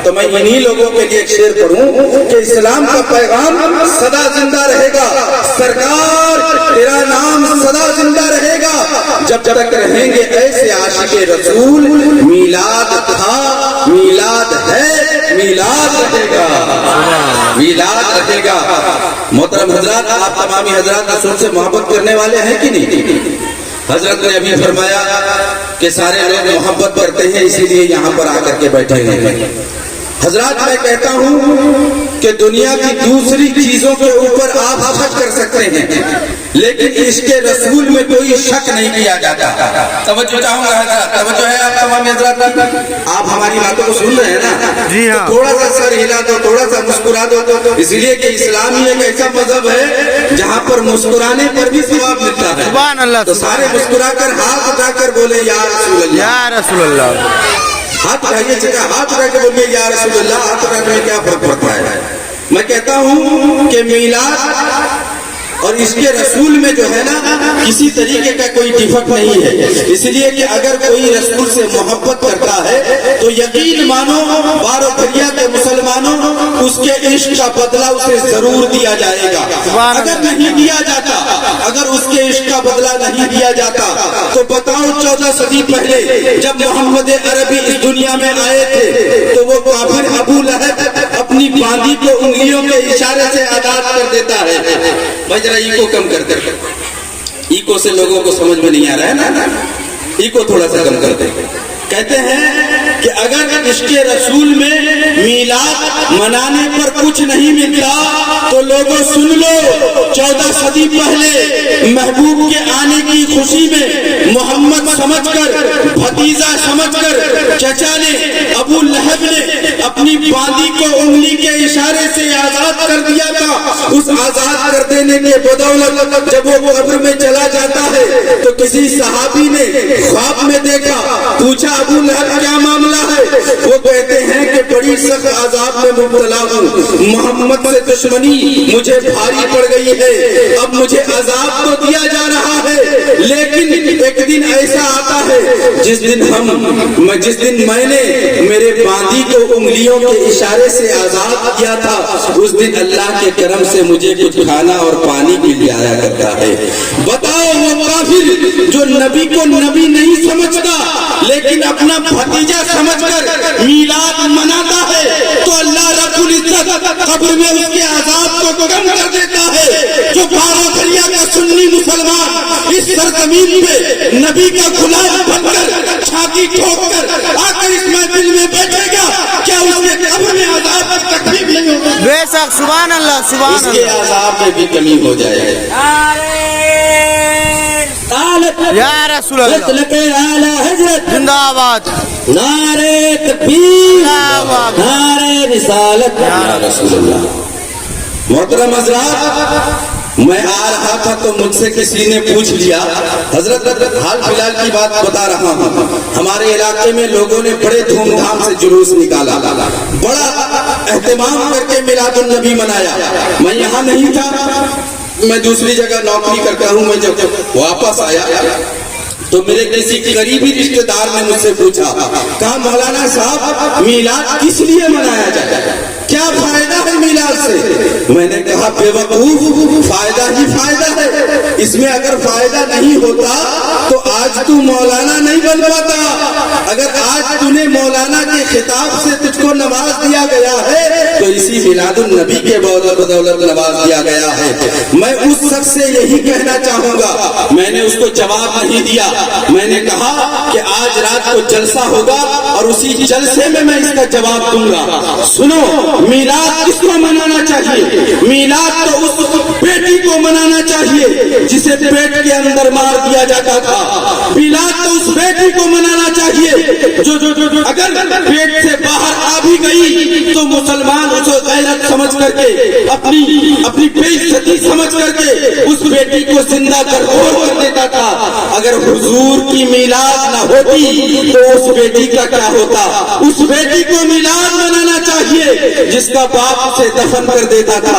تو میں انہی لوگوں کے لیے ایک شعر پڑھوں کہ اسلام کا پیغام سدا زندہ رہے گا، سرکار تیرا نام سدا زندہ رہے گا، جب تک رہیں گے ایسے عاشق رسول، میلاد تھا میلاد ہے میلاد رہے گا، میلاد رہے گا۔ محترم حضرات، آپ تمامی حضرات رسول سے محبت کرنے والے ہیں کہ نہیں؟ حضرت نے ابھی فرمایا کہ سارے لوگ محبت کرتے ہیں، اسی لیے یہاں پر آ کر کے بیٹھے ہیں۔ حضرات میں کہتا ہوں کہ دنیا کی دوسری چیزوں کے اوپر آپ شک کر سکتے ہیں، لیکن عشق رسول میں کوئی شک نہیں کیا جاتا۔ توجہ چاہوں گا حضرات، توجہ ہے آپ تمام حضرات؟ آپ ہماری باتوں کو سن رہے ہیں نا؟ جی ہاں۔ تھوڑا سا سر ہلا دو، تھوڑا سا مسکرا دو، اس لیے کہ اسلام ہی ایک ایسا مذہب ہے جہاں پر مسکرانے پر بھی ثواب ملتا ہے۔ سبحان اللہ۔ تو سارے مسکرا کر ہاتھ اٹھا کر بولے یا رسول اللہ، یا رسول اللہ۔ ہاتھ اٹھائیے، چکا ہاتھ اٹھا کے بولیے یا رسول اللہ۔ ہاتھ اٹھانے میں کیا فرق پڑتا ہے؟ میں کہتا ہوں کہ میلاد اور اس کے رسول میں جو ہے نا کسی طریقے کا کوئی ڈیفیکٹ نہیں ہے، اس لیے کہ اگر کوئی رسول سے محبت کرتا ہے تو یقین مانو بار و دریا کے مسلمانوں اس کے عشق کا بدلہ اسے ضرور دیا جائے گا۔ اگر نہیں دیا جاتا، اگر اس کے عشق کا بدلہ نہیں دیا جاتا تو بتاؤ 14 صدی پہلے جب محمد عربی اس دنیا میں آئے تھے تو وہ کافر ابو لہب اپنی باندی کو انگلیوں کے اشارے سے آزاد کر دیتا ہے۔ ذرا ایکو کم کر ایکو سے لوگوں کو سمجھ میں نہیں آ رہا ہے نا، ایکو تھوڑا سا کم کر دیں۔ کہتے ہیں کہ اگر عشق رسول میں میلاد منانے پر کچھ نہیں ملتا تو لوگوں سن لو، 14 صدی پہلے محبوب کے آنے کی خوشی میں محمد سمجھ کر، بھتیجا سمجھ کر چچا نے ابو لہب نے اپنی باندی کو انگلی کے اشارے سے آزاد کر دیا تھا۔ اس آزاد کر دینے کے بدولت جب وہ قبر میں چلا جاتا ہے تو کسی صحابی نے خواب میں دیکھا، پوچھا ابو لہب کیا معاملہ ہے؟ وہ کہتے ہیں کہ بڑی سخت عذاب میں مبتلا ہوں، محمد سے دشمنی مجھے بھاری پڑ گئی ہے، اب مجھے عذاب تو دیا جا رہا ہے لیکن ایک دن ایسا آتا ہے جس دن میں نے میرے باندی کو انگلیوں کے اشارے سے آزاد کیا تھا، اس دن اللہ کے کرم سے مجھے کچھ کھانا اور پانی بھی لے آیا کرتا ہے۔ بتاؤ وہ کافر جو نبی کو نبی نہیں سمجھتا لیکن اپنا بھتیجا سمجھ کر میلاد مناتا ہے تو اللہ رب العزت قبر میں اس کے عذاب کو کم کر دیتا ہے۔ جو بارہ دریا کا سنی مسلمان اس سرزمین پہ نبی کا غلام بن کر چھاتی ٹھوک کر آ کر اس محفل میں بیٹھے گا، کیا اس کے قبر میں عذاب پر تکلیف نہیں ہوگی؟ بے شک، سبحان اللہ سبحان اللہ۔ اس کے عذاب میں بھی کمی ہو جائے گا۔ یا رسول اللہ، اعلی حضرت زندہ آباد، نعرے تکبیر، آباد، نعرے رسالت، یا رسول اللہ۔ محترم حضرات، میں آ رہا تھا تو مجھ سے کسی نے پوچھ لیا، حضرت حال فی الحال کی بات بتا رہا ہوں، ہمارے علاقے میں لوگوں نے بڑے دھوم دھام سے جلوس نکالا، بڑا اہتمام کر کے میلاد النبی منایا۔ میں یہاں نہیں تھا، میں دوسری جگہ نوکری کرتا ہوں۔ میں جب واپس آیا تو میرے کسی قریبی رشتہ دار نے مجھ سے پوچھا، کہا مولانا صاحب میلاد کس لیے منایا جاتا ہے؟ کیا فائدہ ہے میلاد سے؟ میں نے کہا بے وقوف، فائدہ ہی فائدہ ہے، اس میں اگر فائدہ نہیں ہوتا تو آج تو مولانا نہیں بن پاتا۔ اگر آج تُونے مولانا کے خطاب سے تجھ کو نواز دیا گیا ہے تو اسی میلاد النبی کے بدولت نواز دیا گیا ہے۔ میں اس شخص سے یہی کہنا چاہوں گا، میں نے اس کو جواب نہیں دیا، میں نے کہا کہ آج رات کو جلسہ ہوگا اور اسی جلسے میں اس کا جواب دوں گا۔ سنو، میلاد کس کو منانا چاہیے؟ میلاد تو اس بیٹی کو منانا چاہیے جسے پیٹ کے اندر مار دیا جاتا تھا۔ میلاد تو اس بیٹی کو منانا چاہیے جو اگر پیٹ سے باہر آ بھی گئی تو مسلمان اسے غیرت سمجھ کر کے اپنی بے عزتی سمجھ کر کے اس بیٹی کو زندہ کر دیتا تھا۔ اگر حضور کی میلاد نہ ہوتی تو اس بیٹی کا کیا ہوتا؟ اس بیٹی کو میلاد منانا چاہیے جس کا باپ اسے دفن کر دیتا تھا،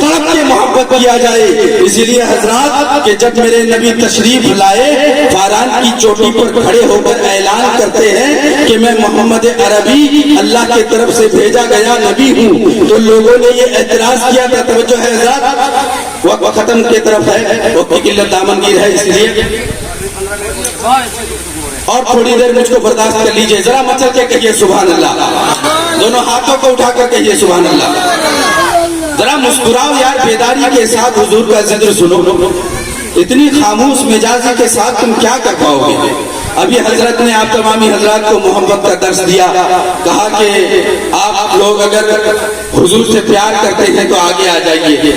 تڑپ کے محبت کیا جائے. اسی لیے حضرات کہ جب میرے نبی تشریف لائے, فاران کی چوٹی پر کھڑے ہو کر اعلان کرتے ہیں کہ میں محمد عربی اللہ کی طرف سے بھیجا گیا نبی ہوں, تو لوگوں نے یہ اعتراض کیا تھا. توجہ ہے حضرات, وقت ختم کی طرف ہے, وقت کی قلت دامنگیر ہے, اس لیے اور تھوڑی دیر مجھ کو برداشت کر لیجئے. ذرا مچل کے کہیے سبحان اللہ, دونوں ہاتھوں کو اٹھا کر کہیے سبحان اللہ. ذرا مسکراؤ یار, بیداری کے ساتھ حضور کا ذکر سنو. اتنی خاموش مزاجی کے ساتھ تم کیا کر پاؤ گے؟ ابھی حضرت نے آپ تمامی حضرات کو محبت کا درس دیا, کہا کہ آپ لوگ اگر حضور سے پیار کرتے ہیں تو آگے آ جائیے.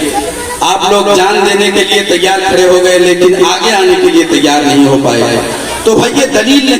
آپ لوگ جان دینے کے لیے تیار کھڑے ہو گئے, لیکن آگے آنے کے لیے تیار نہیں ہو پائے. تو بھائی یہ دلیل